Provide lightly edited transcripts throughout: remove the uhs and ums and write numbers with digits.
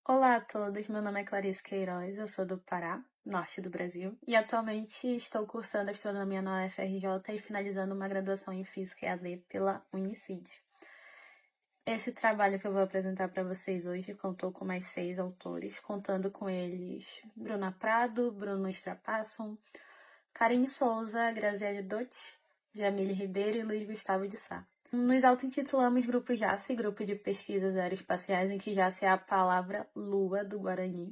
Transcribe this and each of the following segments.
Olá a todos, meu nome é Clarice Queiroz, eu sou do Pará, norte do Brasil, e atualmente estou cursando astronomia na UFRJ e finalizando uma graduação em Física EAD pela Unicid. Esse trabalho que eu vou apresentar para vocês hoje contou com mais 6 autores, contando com eles Bruna Prado, Bruno Strapasson, Karine Souza, Graziele Dotti, Jamile Ribeiro e Luiz Gustavo de Sá. Nos auto-intitulamos Grupo JASSE, Grupo de Pesquisas Aeroespaciais, em que JASSE é a palavra lua do Guarani.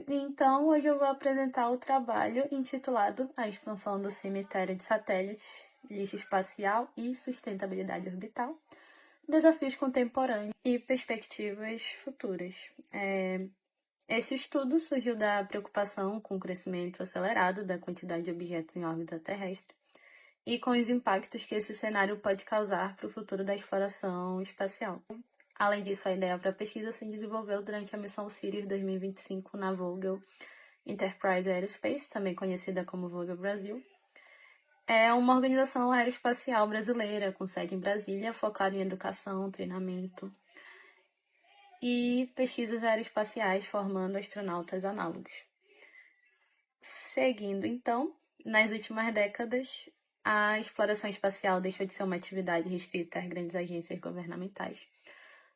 Então, hoje eu vou apresentar o trabalho intitulado A Expansão do Cemitério de Satélites, Lixo Espacial e Sustentabilidade Orbital, Desafios Contemporâneos e Perspectivas Futuras. Esse estudo surgiu da preocupação com o crescimento acelerado da quantidade de objetos em órbita terrestre e com os impactos que esse cenário pode causar para o futuro da exploração espacial. Além disso, a ideia para a pesquisa se desenvolveu durante a missão Sirius 2025 na Vogel Enterprise Aerospace, também conhecida como Vogel Brasil. É uma organização aeroespacial brasileira com sede em Brasília, focada em educação, treinamento e pesquisas aeroespaciais, formando astronautas análogos. Seguindo, então, nas últimas décadas, a exploração espacial deixou de ser uma atividade restrita às grandes agências governamentais.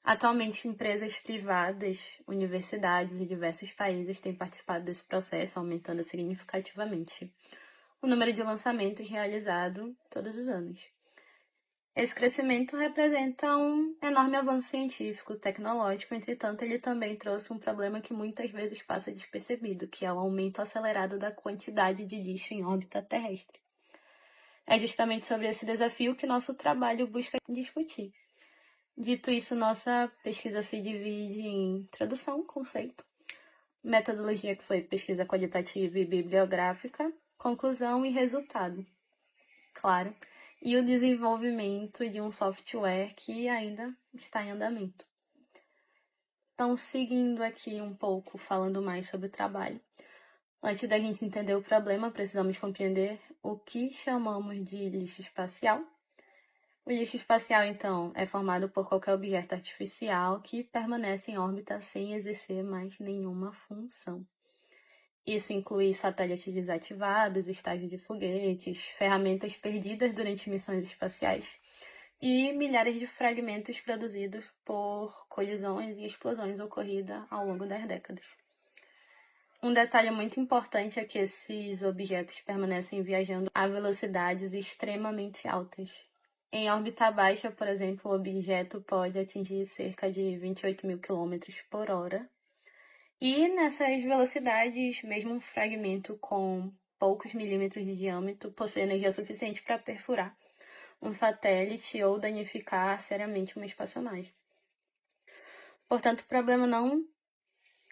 Atualmente, empresas privadas, universidades e diversos países têm participado desse processo, aumentando significativamente o número de lançamentos realizado todos os anos. Esse crescimento representa um enorme avanço científico, tecnológico, entretanto, ele também trouxe um problema que muitas vezes passa despercebido, que é o aumento acelerado da quantidade de lixo em órbita terrestre. É justamente sobre esse desafio que nosso trabalho busca discutir. Dito isso, nossa pesquisa se divide em introdução, conceito, metodologia, que foi pesquisa qualitativa e bibliográfica, conclusão e resultado, claro, e o desenvolvimento de um software que ainda está em andamento. Então, seguindo aqui um pouco, falando mais sobre o trabalho. Antes da gente entender o problema, precisamos compreender o que chamamos de lixo espacial. O lixo espacial, então, é formado por qualquer objeto artificial que permanece em órbita sem exercer mais nenhuma função. Isso inclui satélites desativados, estágios de foguetes, ferramentas perdidas durante missões espaciais e milhares de fragmentos produzidos por colisões e explosões ocorridas ao longo das décadas. Um detalhe muito importante é que esses objetos permanecem viajando a velocidades extremamente altas. Em órbita baixa, por exemplo, o objeto pode atingir cerca de 28.000 km por hora. E nessas velocidades, mesmo um fragmento com poucos milímetros de diâmetro possui energia suficiente para perfurar um satélite ou danificar seriamente uma espaçonave. Portanto, o problema não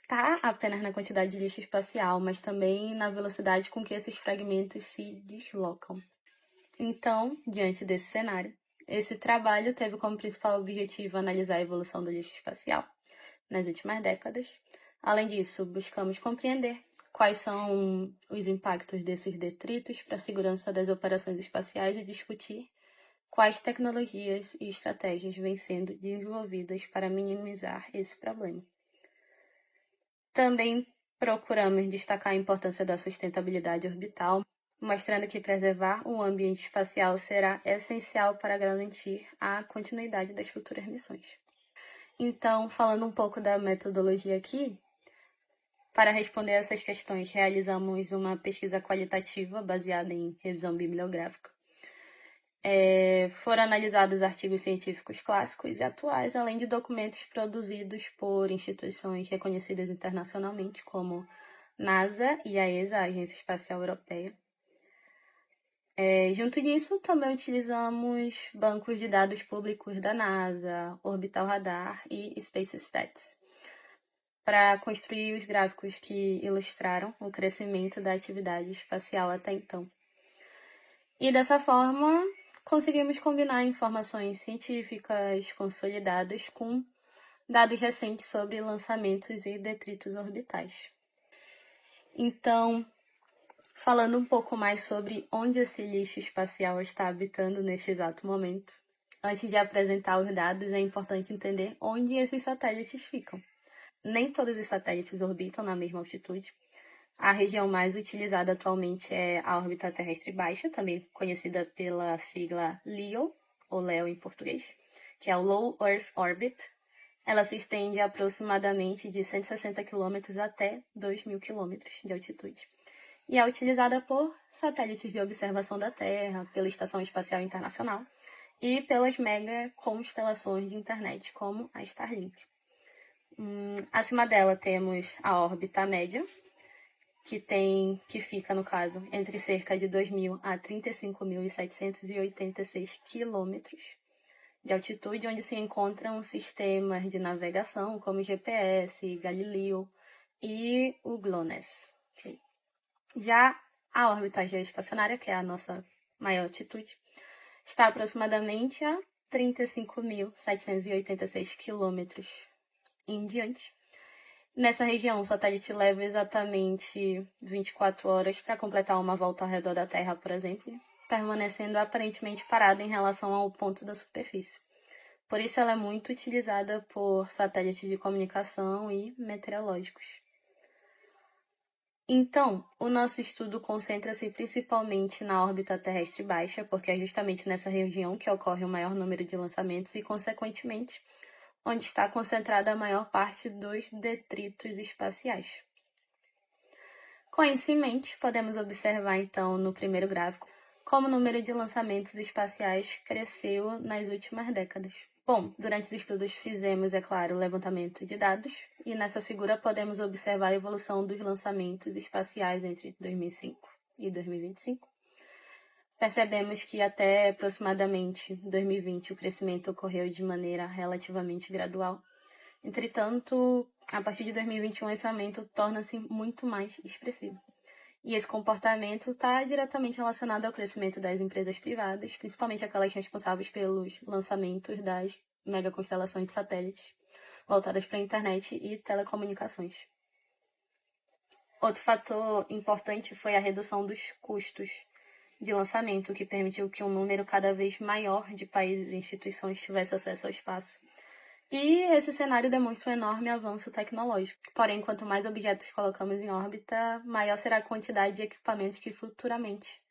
está apenas na quantidade de lixo espacial, mas também na velocidade com que esses fragmentos se deslocam. Então, diante desse cenário, esse trabalho teve como principal objetivo analisar a evolução do lixo espacial nas últimas décadas. Além disso, buscamos compreender quais são os impactos desses detritos para a segurança das operações espaciais e discutir quais tecnologias e estratégias vêm sendo desenvolvidas para minimizar esse problema. Também procuramos destacar a importância da sustentabilidade orbital, mostrando que preservar o ambiente espacial será essencial para garantir a continuidade das futuras missões. Então, falando um pouco da metodologia aqui, para responder essas questões, realizamos uma pesquisa qualitativa baseada em revisão bibliográfica. Foram analisados artigos científicos clássicos e atuais, além de documentos produzidos por instituições reconhecidas internacionalmente, como NASA e a ESA, a Agência Espacial Europeia. Junto disso, também utilizamos bancos de dados públicos da NASA, Orbital Radar e Space Stats, para construir os gráficos que ilustraram o crescimento da atividade espacial até então. E dessa forma, conseguimos combinar informações científicas consolidadas com dados recentes sobre lançamentos e detritos orbitais. Então, falando um pouco mais sobre onde esse lixo espacial está habitando neste exato momento, antes de apresentar os dados, é importante entender onde esses satélites ficam. nem todos os satélites orbitam na mesma altitude. A região mais utilizada atualmente é a órbita terrestre baixa, também conhecida pela sigla LEO, ou LEO em português, que é o Low Earth Orbit. Ela se estende aproximadamente de 160 km até 2.000 km de altitude. E é utilizada por satélites de observação da Terra, pela Estação Espacial Internacional e pelas mega constelações de internet, como a Starlink. Acima dela temos a órbita média, que fica, no caso, entre cerca de 2.000 a 35.786 quilômetros de altitude, onde se encontram sistemas de navegação como GPS, Galileu e o GLONASS. Okay. Já a órbita geoestacionária, que é a nossa maior altitude, está aproximadamente a 35.786 quilômetros em diante. Nessa região, o satélite leva exatamente 24 horas para completar uma volta ao redor da Terra, por exemplo, permanecendo aparentemente parado em relação ao ponto da superfície. Por isso, ela é muito utilizada por satélites de comunicação e meteorológicos. Então, o nosso estudo concentra-se principalmente na órbita terrestre baixa, porque é justamente nessa região que ocorre o maior número de lançamentos e, consequentemente, onde está concentrada a maior parte dos detritos espaciais. Com isso em mente, podemos observar então no primeiro gráfico como o número de lançamentos espaciais cresceu nas últimas décadas. Bom, durante os estudos fizemos, é claro, o levantamento de dados, e nessa figura podemos observar a evolução dos lançamentos espaciais entre 2005 e 2025. Percebemos que até aproximadamente 2020 o crescimento ocorreu de maneira relativamente gradual. Entretanto, a partir de 2021 esse aumento torna-se muito mais expressivo. E esse comportamento está diretamente relacionado ao crescimento das empresas privadas, principalmente aquelas responsáveis pelos lançamentos das megaconstelações de satélites, voltadas para a internet e telecomunicações. Outro fator importante foi a redução dos custos de lançamento, que permitiu que um número cada vez maior de países e instituições tivesse acesso ao espaço. E esse cenário demonstra um enorme avanço tecnológico. Porém, quanto mais objetos colocamos em órbita, maior será a quantidade de equipamentos que futuramente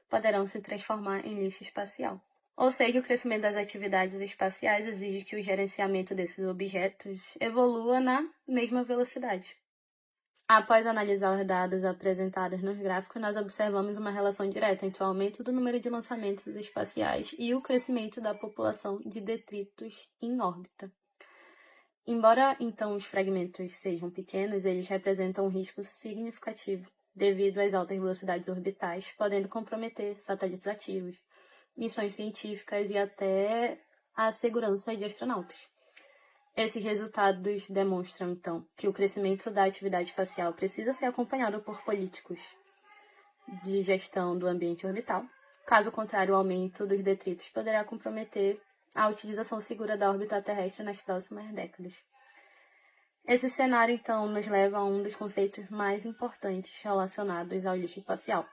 poderão se transformar em lixo espacial. Ou seja, o crescimento das atividades espaciais exige que o gerenciamento desses objetos evolua na mesma velocidade. Após analisar os dados apresentados nos gráficos, nós observamos uma relação direta entre o aumento do número de lançamentos espaciais e o crescimento da população de detritos em órbita. Embora, então, os fragmentos sejam pequenos, eles representam um risco significativo devido às altas velocidades orbitais, podendo comprometer satélites ativos, missões científicas e até a segurança de astronautas. Esses resultados demonstram, então, que o crescimento da atividade espacial precisa ser acompanhado por políticos de gestão do ambiente orbital. Caso contrário, o aumento dos detritos poderá comprometer a utilização segura da órbita terrestre nas próximas décadas. Esse cenário, então, nos leva a um dos conceitos mais importantes relacionados ao lixo espacial,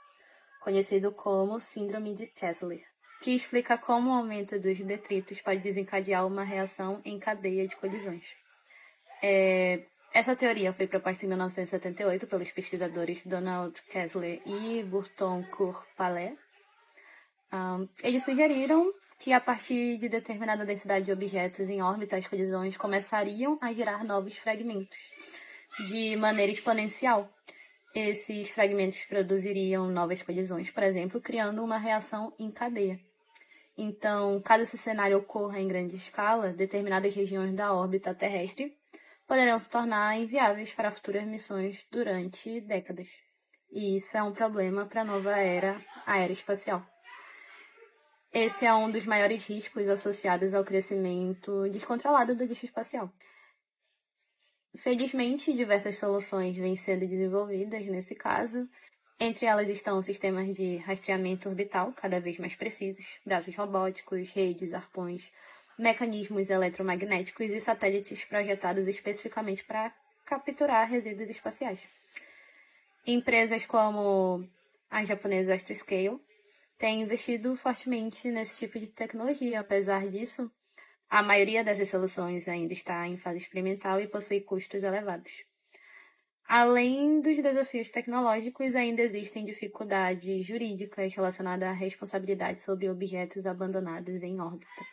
conhecido como Síndrome de Kessler, que explica como o aumento dos detritos pode desencadear uma reação em cadeia de colisões. Essa teoria foi proposta em 1978 pelos pesquisadores Donald Kessler e Burton Cour-Palais. Eles sugeriram que a partir de determinada densidade de objetos em órbita, as colisões começariam a gerar novos fragmentos de maneira exponencial. Esses fragmentos produziriam novas colisões, por exemplo, criando uma reação em cadeia. Então, caso esse cenário ocorra em grande escala, determinadas regiões da órbita terrestre poderão se tornar inviáveis para futuras missões durante décadas. E isso é um problema para a nova era aeroespacial. Esse é um dos maiores riscos associados ao crescimento descontrolado do lixo espacial. Felizmente, diversas soluções vêm sendo desenvolvidas nesse caso. Entre elas estão sistemas de rastreamento orbital cada vez mais precisos, braços robóticos, redes, arpões, mecanismos eletromagnéticos e satélites projetados especificamente para capturar resíduos espaciais. Empresas como a japonesa Astroscale têm investido fortemente nesse tipo de tecnologia. Apesar disso, A maioria dessas soluções ainda está em fase experimental e possui custos elevados. Além dos desafios tecnológicos, ainda existem dificuldades jurídicas relacionadas à responsabilidade sobre objetos abandonados em órbita.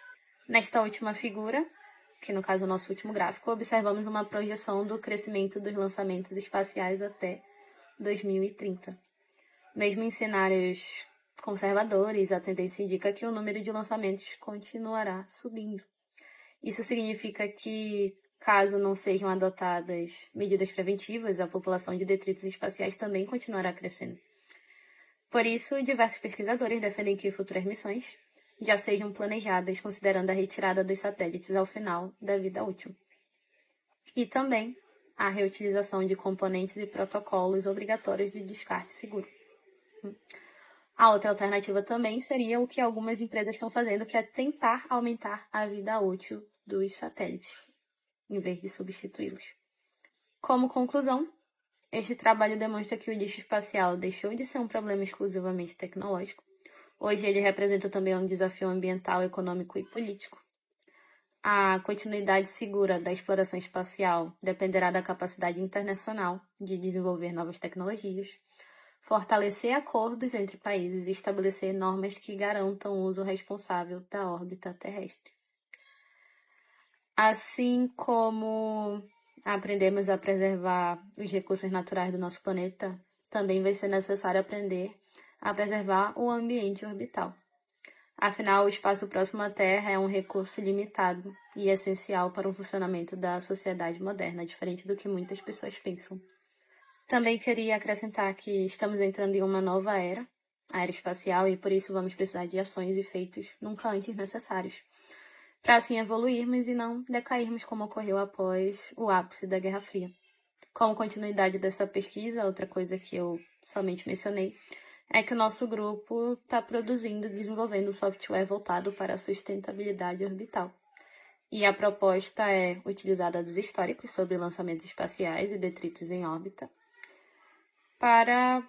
Nesta última figura, que no caso é o nosso último gráfico, observamos uma projeção do crescimento dos lançamentos espaciais até 2030. Mesmo em cenários conservadores, a tendência indica que o número de lançamentos continuará subindo. Isso significa que, caso não sejam adotadas medidas preventivas, a população de detritos espaciais também continuará crescendo. Por isso, diversos pesquisadores defendem que futuras missões já sejam planejadas considerando a retirada dos satélites ao final da vida útil. E também a reutilização de componentes e protocolos obrigatórios de descarte seguro. A outra alternativa também seria o que algumas empresas estão fazendo, que é tentar aumentar a vida útil dos satélites, em vez de substituí-los. Como conclusão, este trabalho demonstra que o lixo espacial deixou de ser um problema exclusivamente tecnológico. Hoje ele representa também um desafio ambiental, econômico e político. A continuidade segura da exploração espacial dependerá da capacidade internacional de desenvolver novas tecnologias, fortalecer acordos entre países e estabelecer normas que garantam o uso responsável da órbita terrestre. Assim como aprendemos a preservar os recursos naturais do nosso planeta, também vai ser necessário aprender a preservar o ambiente orbital. Afinal, o espaço próximo à Terra é um recurso limitado e essencial para o funcionamento da sociedade moderna, diferente do que muitas pessoas pensam. Também queria acrescentar que estamos entrando em uma nova era aeroespacial, e por isso vamos precisar de ações e feitos nunca antes necessários, para assim evoluirmos e não decairmos como ocorreu após o ápice da Guerra Fria. Como continuidade dessa pesquisa, outra coisa que eu somente mencionei, é que o nosso grupo está produzindo e desenvolvendo software voltado para a sustentabilidade orbital. E a proposta é utilizar dados históricos sobre lançamentos espaciais e detritos em órbita para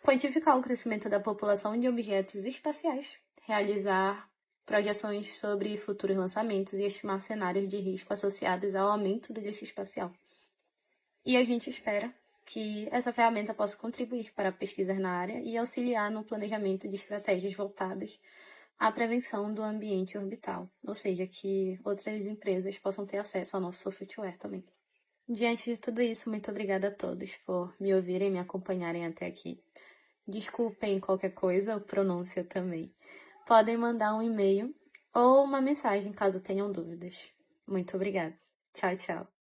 quantificar o crescimento da população de objetos espaciais, realizar projeções sobre futuros lançamentos e estimar cenários de risco associados ao aumento do lixo espacial. E a gente espera que essa ferramenta possa contribuir para pesquisas na área e auxiliar no planejamento de estratégias voltadas à prevenção do ambiente orbital, ou seja, que outras empresas possam ter acesso ao nosso software também. Diante de tudo isso, muito obrigada a todos por me ouvirem e me acompanharem até aqui. Desculpem qualquer coisa, ou pronúncia também. Podem mandar um e-mail ou uma mensagem caso tenham dúvidas. Muito obrigada. Tchau, tchau.